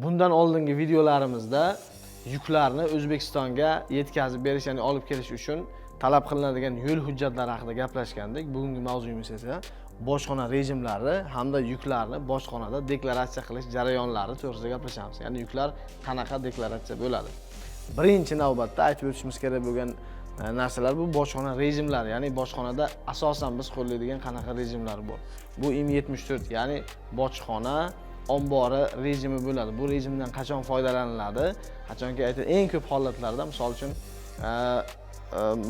Bundan oldingi videolarimizda yuklarni O'zbekistonga yetkazib berish, ya'ni olib kelish uchun talab qilinadigan yo'l hujjatlari haqida gaplashgandik. Bugungi mavzuyimiz esa bojxona rejimlari hamda yuklarni bojxonada deklaratsiya qilish jarayonlari to'g'risida gaplashamiz. Ya'ni yuklar qanaqa deklaratsiya bo'ladi? Birinchi navbatda aytib o'tishimiz kerak bo'lgan narsalar bu bojxona rejimlari, ya'ni bojxonada asosan biz qo'llaydigan qanaqa rejimlar bor. Bu IM74, ya'ni bojxona ombori rejimi bo'ladi. Bu rejimdan qachon foydalaniladi? Qachonki eng ko'p holatlarda, misol uchun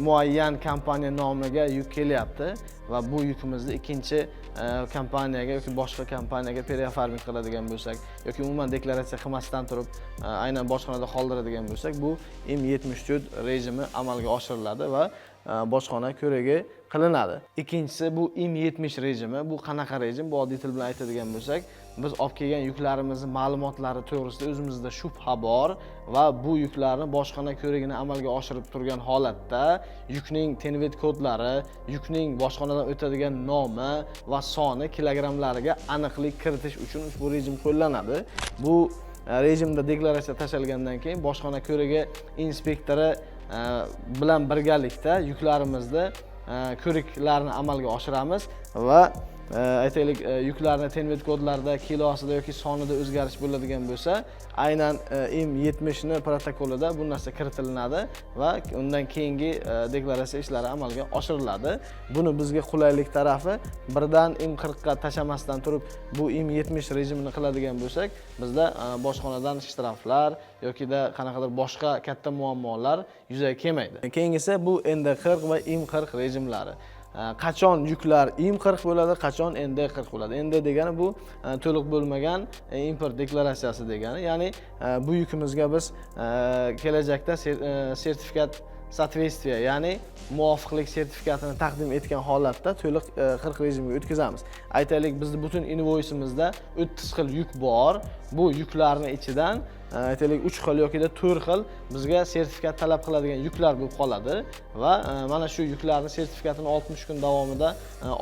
muayyan kompaniya nomiga yuk kelyapti va bu yukimizni ikkinchi kompaniyaga yoki boshqa kompaniyaga perifarming qiladigan bo'lsak yoki umuman deklaratsiya qilmasdan turib aynan bojxonada qoldiradigan bo'lsak, bu IM74 rejimi amalga oshiriladi va bojxona ko'rigi qilinadi. Ikkinchisi bu IM70 rejimi. Bu qanaqa rejim? Bu oddiy til bilan aytadigan bo'lsak, biz olib kelgan yuklarimizni ma'lumotlari to'g'risida o'zimizda shubha bor va bu yuklarni bojxona ko'rigini amalga oshirib turgan holatda yukning tenvet kodlari, yukning bojxonadan o'tadigan nomi va soni kilogrammlariga aniqlik kiritish uchun ushbu rejim qo'llanadi. Bu rejimda deklaratsiya tashalgandan keyin bojxona ko'rigi inspektori bilan birgalikda yuklarimizni ko'riklarni amalga oshiramiz va aytaylik yuklarni tenvet kodlarida kilosida yoki sonida o'zgarish bo'ladigan bo'lsa, aynan IM70 ni protokolida bu narsa kiritilinadi va undan keyingi deklaratsiya ishlari amalga oshiriladi. Buni bizga qulaylik tarafi, birdan IM40 ga tashamasdan turib bu IM70 rejimini qiladigan bo'lsak, bizda bojxonadan shtraflar yokida qanaqadir boshqa katta muammolar yuzaga kelmaydi. Keyingisi bu ND40 va IM40 rejimlari. Qachon yuklar IM40 bo'ladi, qachon ND40 bo'ladi? ND degani bu to'liq bo'lmagan import deklaratsiyasi degani. Ya'ni bu yukimizga biz kelajakda sertifikat соответствия, ya'ni muvofiqlik sertifikatini taqdim etgan holatda to'liq 40 rejimiga o'tkazamiz. Aytaylik, bizning butun invoysimizda 30 xil yuk bor. Bu yuklarning ichidan aytaylik 3 xil yoki 4 xil bizga sertifikat talab qiladigan yuklar bo'lib qoladi va mana shu yuklarning sertifikatini 60 kun davomida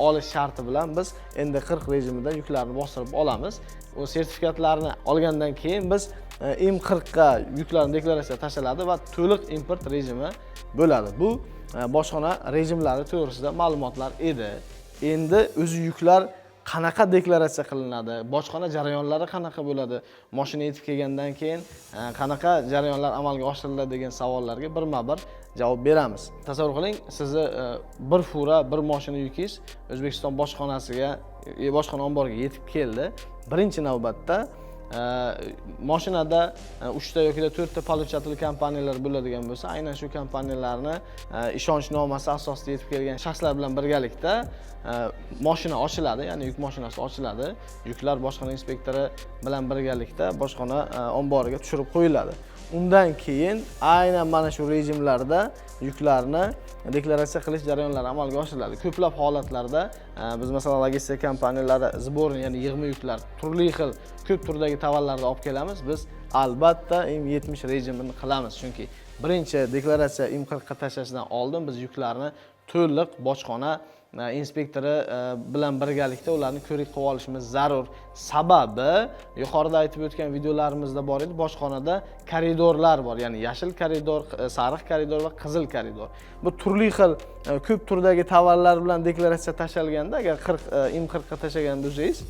olish sharti bilan biz endi 40 rejimida yuklarni bostirib olamiz. O sertifikatlarni olgandan keyin biz IM40 ga yuklarni deklaratsiya tashaladi va to'liq import rejimi bo'ladi. Bu bojxona rejimlari to'g'risida ma'lumotlar edi. Endi o'zi yuklar qanaqa deklaratsiya qilinadi? Bojxona jarayonlari qanaqa bo'ladi? Mashina yetib kelgandan keyin qanaqa jarayonlar amalga oshiriladi degan savollarga birma-bir javob beramiz. Tasavvur qiling, sizni bir fura, bir mashina yukingiz O'zbekiston bojxonasiga, bojxona omboriga yetib keldi. Birinchi navbatda mashinada 3 ta yoki 4 ta получатель kompaniyalar bo'ladigan bo'lsa, aynan shu kompaniyalarni ishonchnomasi asosida yetib kelgan shaxslar bilan birgalikda mashina ochiladi, ya'ni yuk mashinasi ochiladi. Yuklar bojxona inspektori bilan birgalikda bojxona omboriga tushirib qo'yiladi. Undan keyin aynan mana shu rejimlarda yuklarni deklaratsiya qilish jarayonlari amalga oshiriladi. Ko'plab holatlarda biz masalan logistika kompaniyalari sborni, ya'ni yig'ma yuklar, turli xil ko'p turdagi tovarlarni olib kelamiz. Biz albatta IM70 rejimini qilamiz, chunki birinchi deklaratsiya IM40 ga tashlashdan oldin biz yuklarni to'liq bojxona inspektori bilan birgalikda ularni ko'rik qilib olishimiz zarur. Sababi, yuqorida aytib o'tgan videolarimizda bor edi, bojxonada koridorlar bor, ya'ni yashil koridor, sariq koridor va qizil koridor. Bu turli xil ko'p turdagi tovarlar bilan deklaratsiya tashalganda, agar IM40 ga tashlagan bo'lsangiz,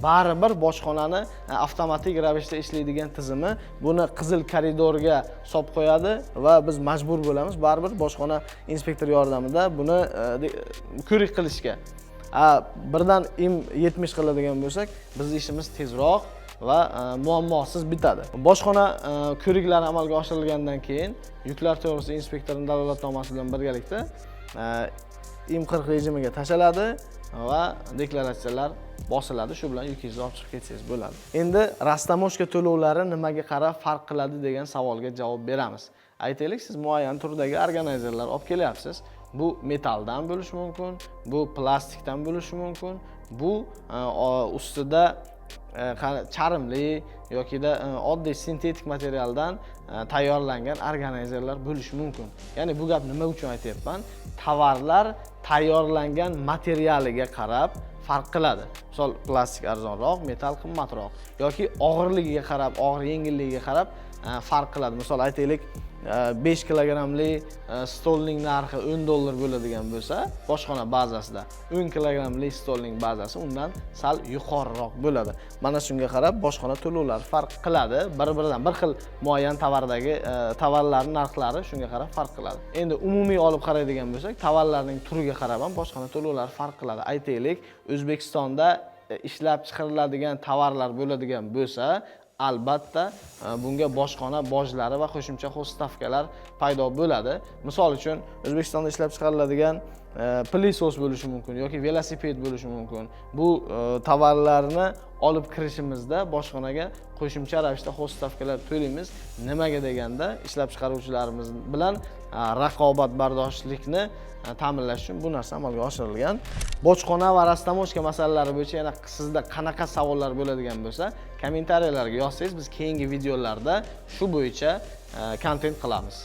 baribir bojxonani avtomatik ravishda ishlaydigan tizimi buni qizil koridorga solib qo'yadi va biz majbur bo'lamiz baribir bojxona inspektori yordamida buni ko'rik qilishga. Birdan IM70 qiladigan bo'lsak, bizning ishimiz tezroq va muammosiz bitadi. Bojxona ko'riklari amalga oshirilgandan keyin yuklar to'g'risida inspektorning dalolatnomasi bilan birgalikda IM40 rejimiga tashaladi va deklaratsiyalar bosiladi. Shu bilan yukingizni olib chiqib ketsangiz bo'ladi. Endi rastamoshka to'lovlari nimaga qarab farq qiladi degan savolga javob beramiz. Aytaylik, siz muayyan turdagi organayzerlar olib kelyapsiz. Bu metaldan bo'lishi mumkin, bu plastikdan bo'lishi mumkin, bu ustida charimli yokida oddiy sintetik materialdan tayyorlangan organayzerlar bo'lishi mumkin. Ya'ni bu gap nima uchun aytyapman? Tovarlar tayyorlangan materialiga qarab farq qiladi. Misol, plastik arzonroq, metal qimmatroq yoki og'irligiga qarab, og'ir yengilligiga qarab farq qiladi. Misol aytaylik, 5 kilogramli stolning narxi $10 bo'ladigan bo'lsa, boshqona bazasida 10 kilogramli stolning bazasi undan sal yuqoriroq bo'ladi. Mana shunga qarab boshqona to'lovlar farq qiladi. Bir-biridan bir xil muayyan tavardagi tovarlarning narxlari shunga qarab farq qiladi. Endi umumiy olib qaraydigan bo'lsak, tovarlarning turiga qarab ham boshqona to'lovlar farq qiladi. Aytaylik, O'zbekistonda ishlab chiqariladigan tovarlar bo'ladigan bo'lsa, albatta bunga boshqona bojlari va qo'shimcha xo'sh-stavkalar paydo bo'ladi. Misol uchun, O'zbekistonda ishlab chiqariladigan pilisos bo'lishi mumkin yoki velosiped bo'lishi mumkin. Bu tovarlarni olib kirishimizda boshqonaga qo'shimcha ravishda xo'sh-stavkalar to'laymiz. Nimaga deganda, ishlab chiqaruvchilarimiz bilan raqobatbardoshlikni ta'minlash uchun bu narsa amalga oshirilgan. Bojxona va rastamoshka masalalari bo'yicha yana sizda qanaqa savollar bo'ladigan bo'lsa, kommentariyalarga yozsangiz, biz keyingi videolarda shu bo'yicha kontent qilamiz.